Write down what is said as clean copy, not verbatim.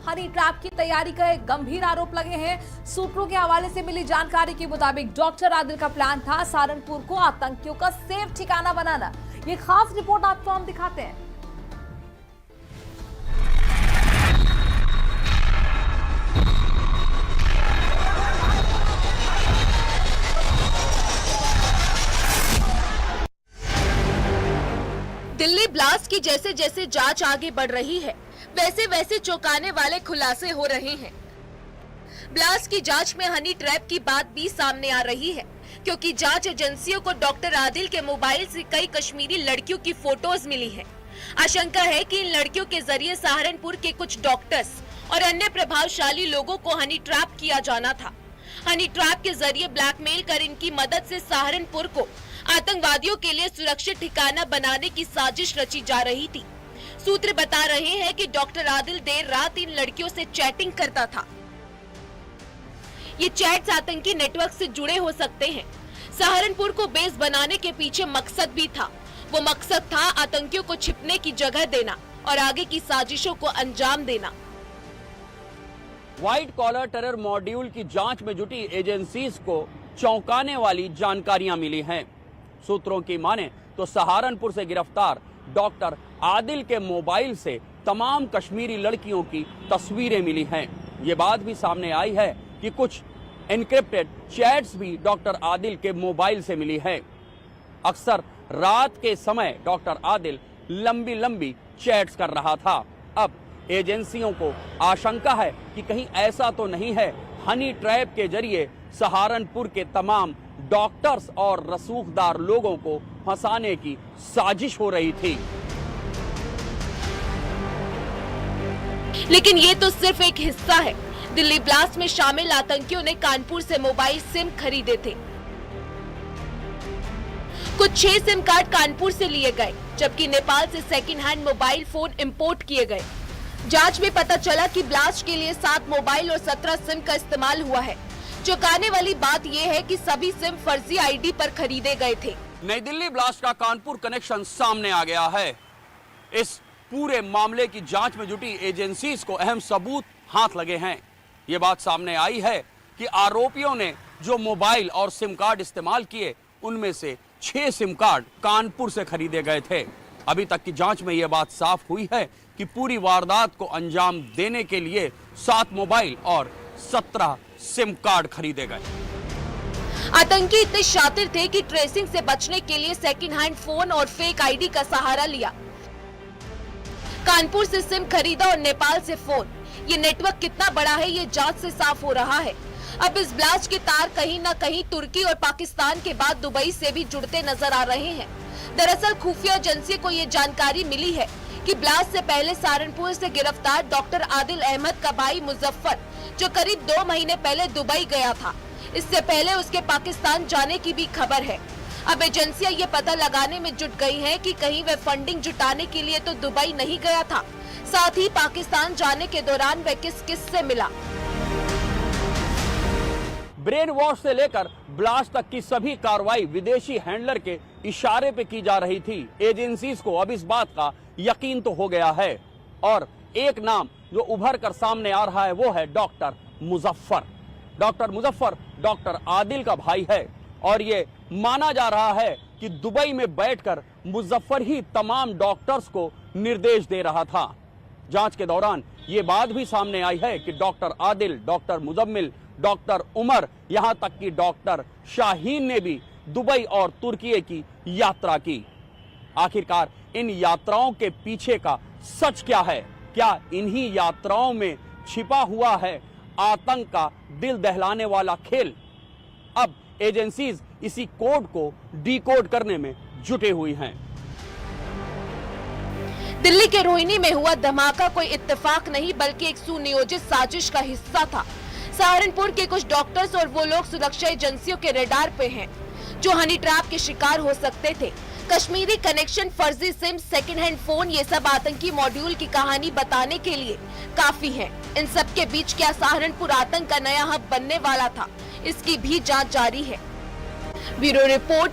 Honey trap की तैयारी का एक गंभीर आरोप लगे हैं। सूत्रों के हवाले से मिली जानकारी के मुताबिक डॉक्टर आदिल का प्लान था सहारनपुर को आतंकियों का सेफ ठिकाना बनाना। ये खास रिपोर्ट आपको हम दिखाते हैं। दिल्ली ब्लास्ट की जैसे जैसे जांच आगे बढ़ रही है, वैसे वैसे चौंकाने वाले खुलासे हो रहे हैं। ब्लास्ट की जांच में हनी ट्रैप की बात भी सामने आ रही है, क्योंकि जांच एजेंसियों को डॉक्टर आदिल के मोबाइल से कई कश्मीरी लड़कियों की फोटोज मिली है। आशंका है कि इन लड़कियों के जरिए सहारनपुर के कुछ डॉक्टर्स और अन्य प्रभावशाली लोगों को हनी ट्रैप किया जाना था। हनी ट्रैप के जरिए ब्लैकमेल कर इनकी मदद से सहारनपुर को आतंकवादियों के लिए सुरक्षित ठिकाना बनाने की साजिश रची जा रही थी। सूत्र बता रहे हैं कि डॉक्टर आदिल देर रात इन लड़कियों से चैटिंग करता था। ये चैट्स आतंकी नेटवर्क से जुड़े हो सकते हैं। सहारनपुर को बेस बनाने के पीछे मकसद भी था। वो मकसद था आतंकियों को छिपने की जगह देना और आगे की साजिशों को अंजाम देना। व्हाइट कॉलर टेरर मॉड्यूल की जांच में जुटी एजेंसीज को चौंकाने वाली जानकारियां मिली हैं। सूत्रों की माने तो सहारनपुर से गिरफ्तार डॉक्टर आदिल के मोबाइल से तमाम कश्मीरी लड़कियों की तस्वीरें मिली हैं। ये बात भी सामने आई है कि कुछ एन्क्रिप्टेड चैट्स भी डॉक्टर आदिल के मोबाइल से मिली है। अक्सर रात के समय डॉक्टर आदिल लंबी लंबी चैट्स कर रहा था। अब एजेंसियों को आशंका है कि कहीं ऐसा तो नहीं है हनी ट्रैप के जरिए सहारनपुर के तमाम डॉक्टर्स और रसूखदार लोगों को फंसाने की साजिश हो रही थी। लेकिन ये तो सिर्फ एक हिस्सा है। दिल्ली ब्लास्ट में शामिल आतंकियों ने कानपुर से मोबाइल सिम खरीदे थे। कुछ 6 सिम कार्ड कानपुर से लिए गए, जबकि नेपाल से second hand mobile phone import किए गए। जांच में पता चला कि ब्लास्ट के लिए 7 मोबाइल और 17 सिम का इस्तेमाल हुआ है। चौंकाने वाली बात यह है कि सभी सिम फर्जी आईडी पर खरीदे गए थे। नई दिल्ली ब्लास्ट का कानपुर कनेक्शन सामने आ गया है। इस पूरे मामले की जांच में जुटी एजेंसीज को अहम सबूत हाथ लगे हैं। ये बात सामने आई है कि आरोपियों ने जो मोबाइल और सिम कार्ड इस्तेमाल किए, उनमें से 6 सिम कार्ड कानपुर से खरीदे गए थे। अभी तक की जांच में यह बात साफ हुई है कि पूरी वारदात को अंजाम देने के लिए 7 मोबाइल और 17 सिम कार्ड खरीदे गए। आतंकी इतने शातिर थे कि ट्रेसिंग से बचने के लिए सेकंड हैंड फोन और फेक आईडी का सहारा लिया। कानपुर से सिम खरीदा और नेपाल से फोन। ये नेटवर्क कितना बड़ा है, ये जांच से साफ हो रहा है। अब इस ब्लास्ट के तार कहीं न कहीं तुर्की और पाकिस्तान के बाद दुबई से भी जुड़ते नजर आ रहे हैं। दरअसल खुफिया एजेंसी को ये जानकारी मिली है कि ब्लास्ट से पहले सहारनपुर से गिरफ्तार डॉक्टर आदिल अहमद का भाई मुजफ्फर, जो करीब 2 महीने पहले दुबई गया था, इससे पहले उसके पाकिस्तान जाने की भी खबर है। अब एजेंसियां ये पता लगाने में जुट गई हैं कि कहीं वह फंडिंग जुटाने के लिए तो दुबई नहीं गया था, साथ ही पाकिस्तान जाने के दौरान वह किस किस से मिला। ब्रेन वॉश से लेकर ब्लास्ट तक की सभी कार्रवाई विदेशी हैंडलर के इशारे पे की जा रही थी। एजेंसीज को अब इस बात का यकीन तो हो गया है, और एक नाम जो उभर कर सामने आ रहा है वो है doctor Muzaffar. Doctor Muzaffar doctor Adil का भाई है, और ये माना जा रहा है कि दुबई में बैठकर मुजफ्फर ही तमाम डॉक्टर्स को निर्देश दे रहा था। जांच के दौरान ये बात भी सामने आई है कि doctor Adil, doctor Muzammil, doctor Umar, यहां तक कि डॉक्टर शाहीन ने भी दुबई और तुर्की की यात्रा की। आखिरकार इन यात्राओं के पीछे का सच क्या है? क्या इन्हीं यात्राओं में छिपा हुआ है आतंक का दिल दहलाने वाला खेल? अब एजेंसीज इसी कोड को डीकोड करने में जुटे हुई हैं। दिल्ली के रोहिणी में हुआ धमाका कोई इत्तेफाक नहीं, बल्कि एक सुनियोजित साजिश का हिस्सा था। सहारनपुर के कुछ डॉक्टर्स और वो लोग सुरक्षा एजेंसियों के रडार पे हैं, जो हनी ट्रैप के शिकार हो सकते थे। कश्मीरी कनेक्शन, फर्जी सिम, सेकंड हैंड फोन, ये सब आतंकी मॉड्यूल की कहानी बताने के लिए काफी है। इन सब के बीच क्या सहारनपुर आतंक का नया हब बनने वाला था, इसकी भी जांच जारी है। Bureau report.